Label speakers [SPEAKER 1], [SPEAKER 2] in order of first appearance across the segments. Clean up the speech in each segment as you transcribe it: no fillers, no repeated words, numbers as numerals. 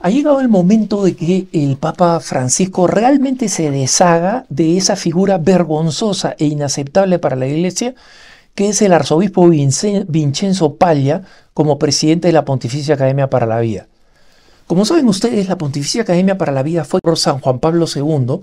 [SPEAKER 1] Ha llegado el momento de que el Papa Francisco realmente se deshaga de esa figura vergonzosa e inaceptable para la Iglesia, que es el arzobispo Vincenzo Paglia como presidente de la Pontificia Academia para la Vida. Como saben ustedes, la Pontificia Academia para la Vida fue por San Juan Pablo II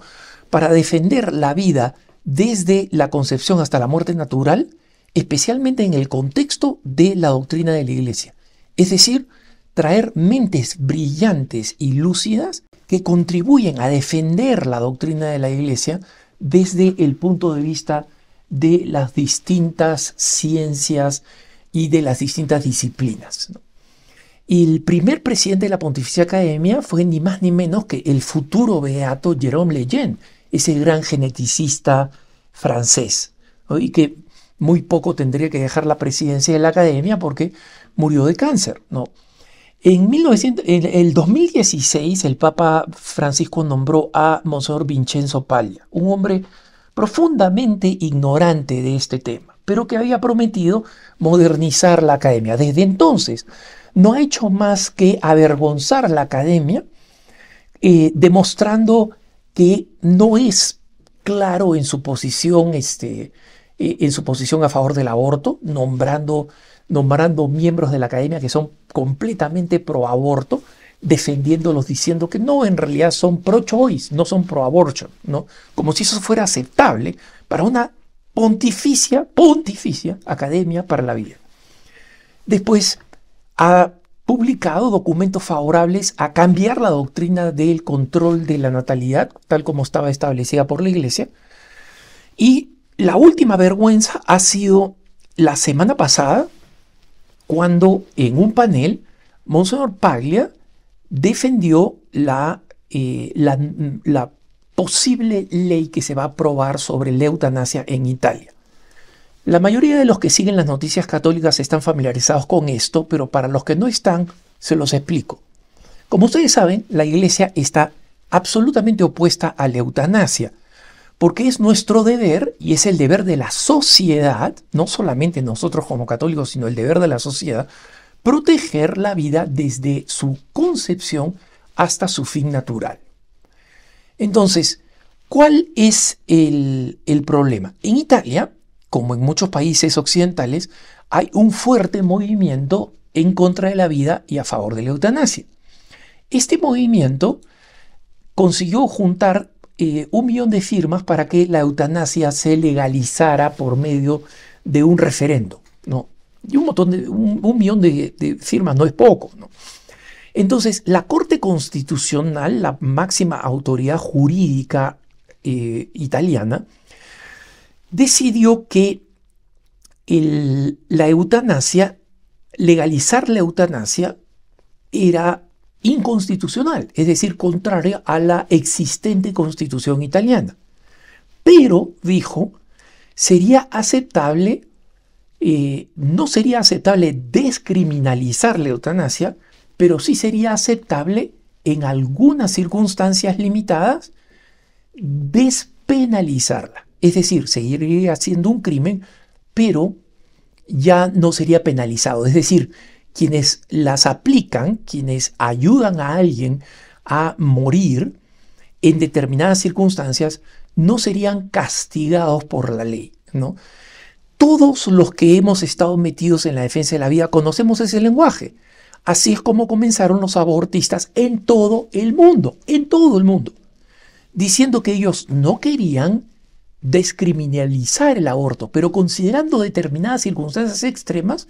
[SPEAKER 1] para defender la vida desde la concepción hasta la muerte natural, especialmente en el contexto de la doctrina de la Iglesia. Es decir, traer mentes brillantes y lúcidas que contribuyen a defender la doctrina de la Iglesia desde el punto de vista de las distintas ciencias y de las distintas disciplinas, ¿no? El primer presidente de la Pontificia Academia fue ni más ni menos que el futuro beato Jérôme Lejeune, ese gran geneticista francés, ¿no? Y que muy poco tendría que dejar la presidencia de la Academia porque murió de cáncer, ¿no? En el 2016, el Papa Francisco nombró a Monseñor Vincenzo Paglia, un hombre profundamente ignorante de este tema, pero que había prometido modernizar la academia. Desde entonces, no ha hecho más que avergonzar la academia, demostrando que no es claro en su posición, a favor del aborto, nombrando miembros de la academia que son completamente pro aborto, defendiéndolos diciendo que no, en realidad son pro-choice, no son pro-abortion, ¿no? Como si eso fuera aceptable para una pontificia academia para la vida. Después ha publicado documentos favorables a cambiar la doctrina del control de la natalidad, tal como estaba establecida por la Iglesia. Y la última vergüenza ha sido la semana pasada, cuando en un panel Monseñor Paglia defendió la posible ley que se va a aprobar sobre la eutanasia en Italia. La mayoría de los que siguen las noticias católicas están familiarizados con esto, pero para los que no están, se los explico. Como ustedes saben, la Iglesia está absolutamente opuesta a la eutanasia, porque es nuestro deber, y es el deber de la sociedad, no solamente nosotros como católicos, sino el deber de la sociedad, proteger la vida desde su concepción hasta su fin natural. Entonces, ¿cuál es el problema? En Italia, como en muchos países occidentales, hay un fuerte movimiento en contra de la vida y a favor de la eutanasia. Este movimiento consiguió juntar 1 millón de firmas para que la eutanasia se legalizara por medio de un referendo, ¿no? Y un millón de firmas no es poco, ¿no? Entonces, la Corte Constitucional, la máxima autoridad jurídica italiana, decidió que legalizar la eutanasia era inconstitucional, es decir, contraria a la existente Constitución italiana. Pero, dijo, no sería aceptable descriminalizar la eutanasia, pero sí sería aceptable en algunas circunstancias limitadas despenalizarla. Es decir, seguiría siendo un crimen, pero ya no sería penalizado. Es decir, quienes las aplican, quienes ayudan a alguien a morir en determinadas circunstancias, no serían castigados por la ley, ¿no? Todos los que hemos estado metidos en la defensa de la vida conocemos ese lenguaje. Así es como comenzaron los abortistas en todo el mundo, diciendo que ellos no querían descriminalizar el aborto, pero considerando determinadas circunstancias extremas,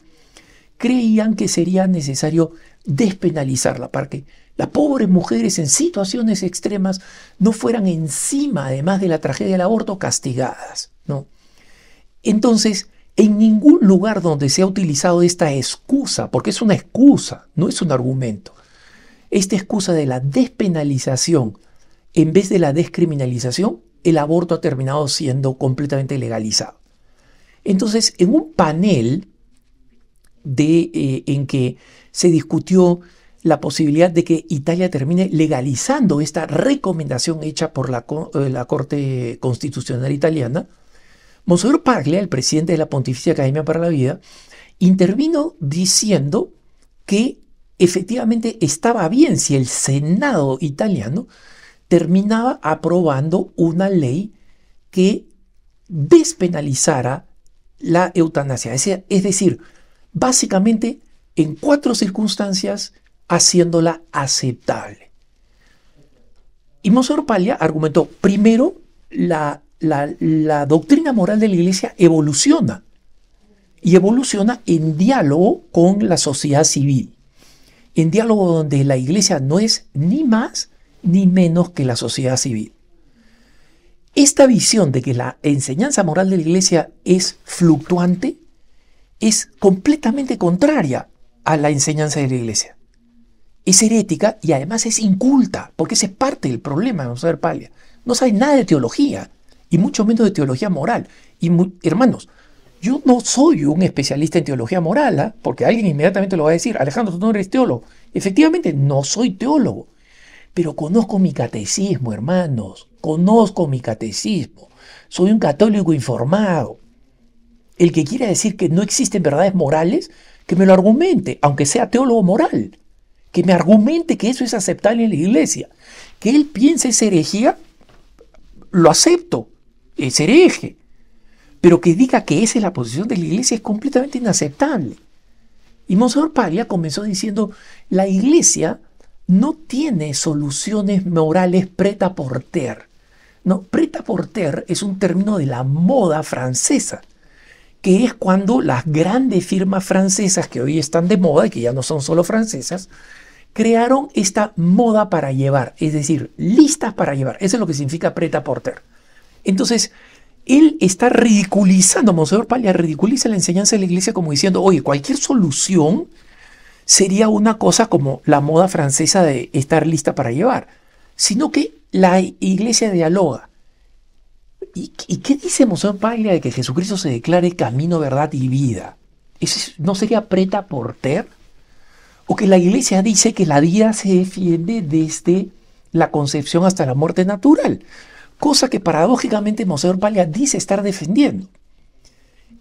[SPEAKER 1] creían que sería necesario despenalizarla para que las pobres mujeres en situaciones extremas no fueran encima, además de la tragedia del aborto, castigadas, ¿no? Entonces, en ningún lugar donde se ha utilizado esta excusa, porque es una excusa, no es un argumento, esta excusa de la despenalización en vez de la descriminalización, el aborto ha terminado siendo completamente legalizado. Entonces, en un panel en que se discutió la posibilidad de que Italia termine legalizando esta recomendación hecha por la Corte Constitucional italiana, Monseñor Paglia, el presidente de la Pontificia Academia para la Vida, intervino diciendo que efectivamente estaba bien si el Senado italiano terminaba aprobando una ley que despenalizara la eutanasia. Es decir, básicamente en 4 circunstancias haciéndola aceptable. Y Monseñor Paglia argumentó, primero, la doctrina moral de la Iglesia evoluciona, y evoluciona en diálogo con la sociedad civil, en diálogo donde la Iglesia no es ni más ni menos que la sociedad civil. Esta visión de que la enseñanza moral de la Iglesia es fluctuante es completamente contraria a la enseñanza de la Iglesia. Es herética y además es inculta, porque ese es parte del problema de Monseñor Paglia. No sabe nada de teología, y mucho menos de teología moral. Y hermanos, yo no soy un especialista en teología moral, ¿eh? Porque alguien inmediatamente lo va a decir, Alejandro, tú no eres teólogo. Efectivamente, no soy teólogo, pero conozco mi catecismo, hermanos, conozco mi catecismo. Soy un católico informado. El que quiera decir que no existen verdades morales, que me lo argumente, aunque sea teólogo moral. Que me argumente que eso es aceptable en la Iglesia. Que él piense es herejía, lo acepto, es hereje. Pero que diga que esa es la posición de la Iglesia es completamente inaceptable. Y Monseñor Paglia comenzó diciendo, la Iglesia no tiene soluciones morales prêt-à-porter. No, prêt-à-porter es un término de la moda francesa, que es cuando las grandes firmas francesas que hoy están de moda y que ya no son solo francesas, crearon esta moda para llevar, es decir, listas para llevar. Eso es lo que significa prêt-à-porter. Entonces, él está ridiculizando, Monseñor Paglia ridiculiza la enseñanza de la Iglesia como diciendo, oye, cualquier solución sería una cosa como la moda francesa de estar lista para llevar, sino que la Iglesia dialoga. ¿Y qué dice Monseñor Paglia de que Jesucristo se declare camino, verdad y vida? ¿Eso no sería prêt-à-porter? O que la Iglesia dice que la vida se defiende desde la concepción hasta la muerte natural, cosa que paradójicamente Monseñor Paglia dice estar defendiendo.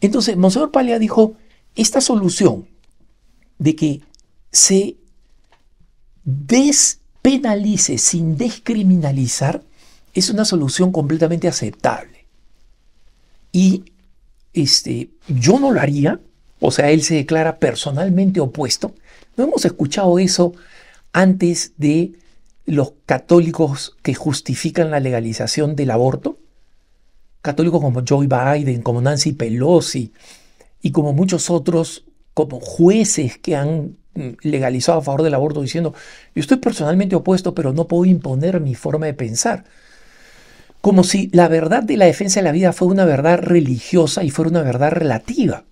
[SPEAKER 1] Entonces, Monseñor Paglia dijo, esta solución de que se despenalice sin descriminalizar es una solución completamente aceptable. Y yo no lo haría, o sea, él se declara personalmente opuesto. ¿No hemos escuchado eso antes de los católicos que justifican la legalización del aborto? Católicos como Joe Biden, como Nancy Pelosi y como muchos otros, como jueces que han legalizado a favor del aborto diciendo, yo estoy personalmente opuesto, pero no puedo imponer mi forma de pensar. Como si la verdad de la defensa de la vida fuera una verdad religiosa y fuera una verdad relativa.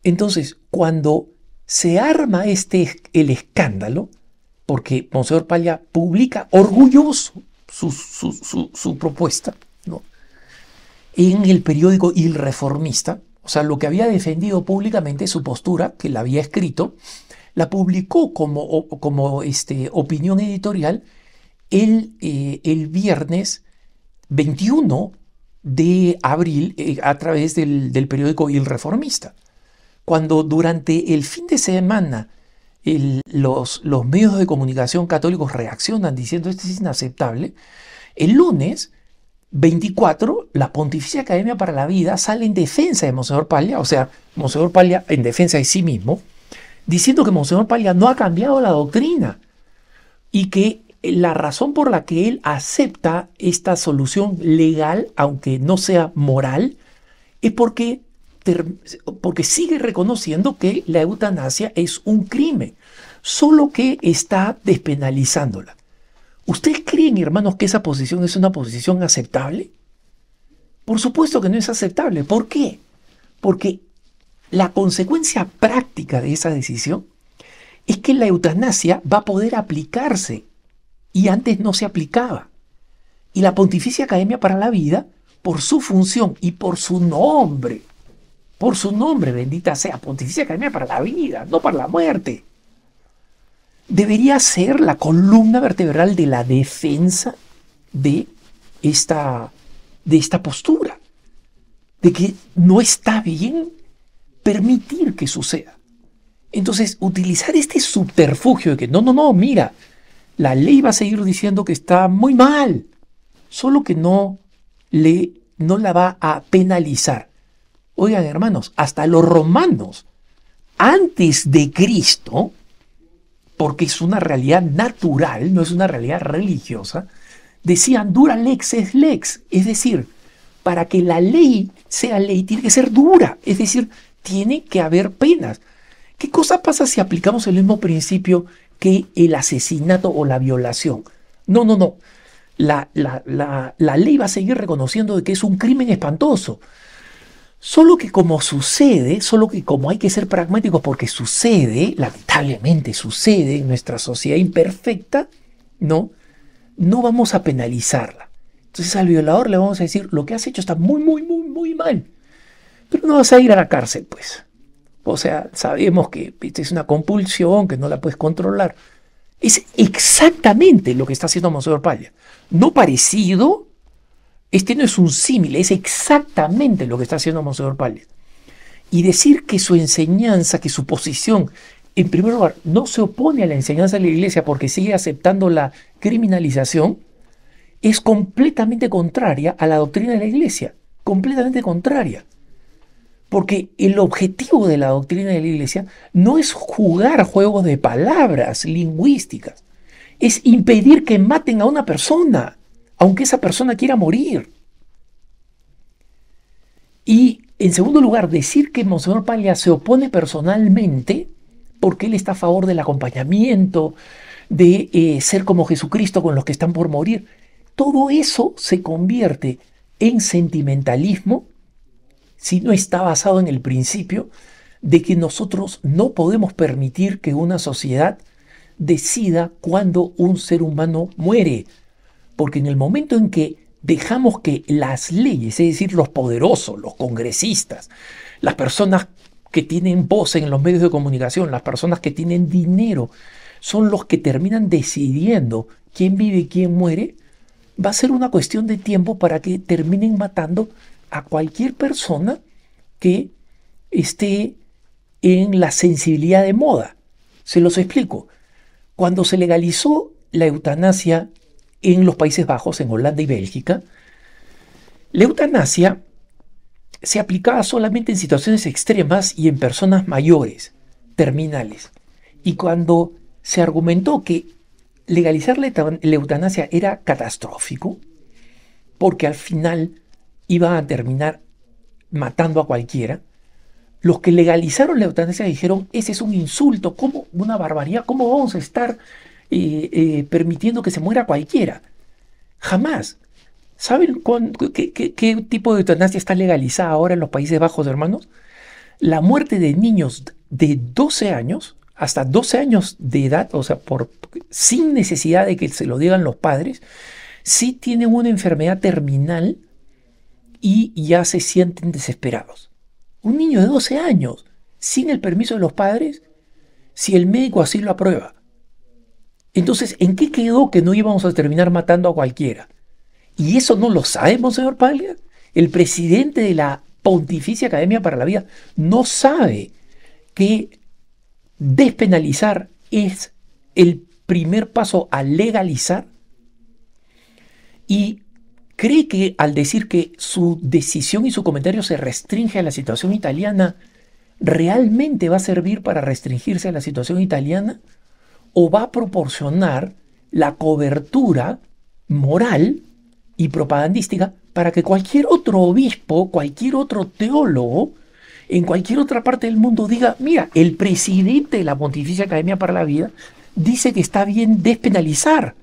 [SPEAKER 1] Entonces, cuando se arma el escándalo, porque Monseñor Paglia publica orgulloso su propuesta, ¿no?, en el periódico Il Reformista, o sea, lo que había defendido públicamente, su postura, que la había escrito, la publicó como opinión editorial el viernes 21 de abril a través del periódico Il Reformista. Cuando durante el fin de semana los medios de comunicación católicos reaccionan diciendo esto es inaceptable, el lunes 24 la Pontificia Academia para la Vida sale en defensa de Monseñor Paglia, o sea, Monseñor Paglia en defensa de sí mismo, diciendo que Monseñor Paglia no ha cambiado la doctrina y que la razón por la que él acepta esta solución legal, aunque no sea moral, es porque sigue reconociendo que la eutanasia es un crimen, solo que está despenalizándola. ¿Ustedes creen, hermanos, que esa posición es una posición aceptable? Por supuesto que no es aceptable. ¿Por qué? Porque la consecuencia práctica de esa decisión es que la eutanasia va a poder aplicarse y antes no se aplicaba. Y la Pontificia Academia para la Vida, por su función y por su nombre, bendita sea, Pontificia Academia para la Vida, no para la muerte, debería ser la columna vertebral de la defensa de esta postura, de que no está bien permitir que suceda. Entonces, utilizar este subterfugio de que no, mira, la ley va a seguir diciendo que está muy mal, solo que no la va a penalizar. Oigan, hermanos, hasta los romanos, antes de Cristo, porque es una realidad natural, no es una realidad religiosa, decían dura lex es lex, es decir, para que la ley sea ley tiene que ser dura, es decir, tiene que haber penas. ¿Qué cosa pasa si aplicamos el mismo principio que el asesinato o la violación? No. La ley va a seguir reconociendo de que es un crimen espantoso. Solo que como hay que ser pragmáticos porque sucede, lamentablemente sucede en nuestra sociedad imperfecta, no vamos a penalizarla. Entonces al violador le vamos a decir, lo que has hecho está muy mal. Pero no vas a ir a la cárcel, pues. O sea, sabemos que esta es una compulsión, que no la puedes controlar. Es exactamente lo que está haciendo Monseñor Palla. No parecido, este no es un símil, es exactamente lo que está haciendo Monseñor Palla. Y decir que su enseñanza, que su posición, en primer lugar, no se opone a la enseñanza de la Iglesia porque sigue aceptando la criminalización, es completamente contraria a la doctrina de la Iglesia. Completamente contraria. Porque el objetivo de la doctrina de la Iglesia no es jugar juegos de palabras lingüísticas, es impedir que maten a una persona, aunque esa persona quiera morir. Y en segundo lugar, decir que Monseñor Palla se opone personalmente porque él está a favor del acompañamiento, de ser como Jesucristo con los que están por morir. Todo eso se convierte en sentimentalismo si no está basado en el principio de que nosotros no podemos permitir que una sociedad decida cuándo un ser humano muere. Porque en el momento en que dejamos que las leyes, es decir, los poderosos, los congresistas, las personas que tienen voz en los medios de comunicación, las personas que tienen dinero, son los que terminan decidiendo quién vive y quién muere, va a ser una cuestión de tiempo para que terminen matando a cualquier persona que esté en la sensibilidad de moda. Se los explico. Cuando se legalizó la eutanasia en los Países Bajos, en Holanda y Bélgica, la eutanasia se aplicaba solamente en situaciones extremas y en personas mayores, terminales. Y cuando se argumentó que legalizar la eutanasia era catastrófico, porque al final iba a terminar matando a cualquiera, los que legalizaron la eutanasia dijeron, ese es un insulto, ¿cómo? Una barbaridad, ¿cómo vamos a estar permitiendo que se muera cualquiera? Jamás. ¿Saben qué tipo de eutanasia está legalizada ahora en los Países Bajos, hermanos? La muerte de niños de 12 años, hasta 12 años de edad, o sea, sin necesidad de que se lo digan los padres, si tienen una enfermedad terminal y ya se sienten desesperados. Un niño de 12 años, sin el permiso de los padres, si el médico así lo aprueba. Entonces, ¿en qué quedó que no íbamos a terminar matando a cualquiera? ¿Y eso no lo sabe, Monseñor Palla? El presidente de la Pontificia Academia para la Vida no sabe que despenalizar es el primer paso a legalizar, y cree que al decir que su decisión y su comentario se restringe a la situación italiana, ¿realmente va a servir para restringirse a la situación italiana? ¿O va a proporcionar la cobertura moral y propagandística para que cualquier otro obispo, cualquier otro teólogo, en cualquier otra parte del mundo diga, mira, el presidente de la Pontificia Academia para la Vida dice que está bien despenalizar?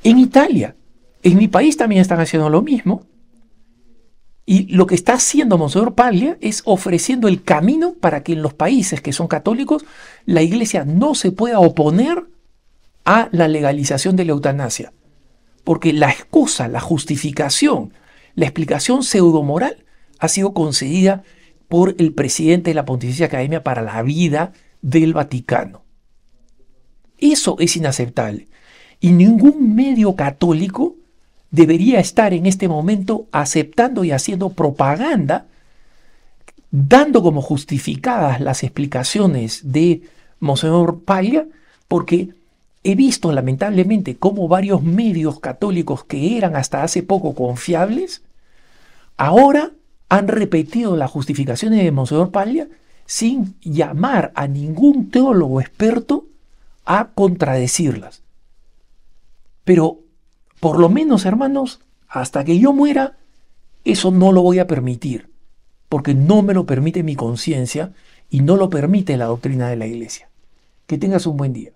[SPEAKER 1] En Italia, en mi país también están haciendo lo mismo. Y lo que está haciendo Monseñor Palla es ofreciendo el camino para que en los países que son católicos la Iglesia no se pueda oponer a la legalización de la eutanasia. Porque la excusa, la justificación, la explicación pseudomoral ha sido concedida por el presidente de la Pontificia Academia para la Vida del Vaticano. Eso es inaceptable. Y ningún medio católico debería estar en este momento aceptando y haciendo propaganda dando como justificadas las explicaciones de Monseñor Paglia, porque he visto lamentablemente cómo varios medios católicos que eran hasta hace poco confiables, ahora han repetido las justificaciones de Monseñor Paglia sin llamar a ningún teólogo experto a contradecirlas. Pero, por lo menos, hermanos, hasta que yo muera, eso no lo voy a permitir, porque no me lo permite mi conciencia y no lo permite la doctrina de la Iglesia. Que tengas un buen día.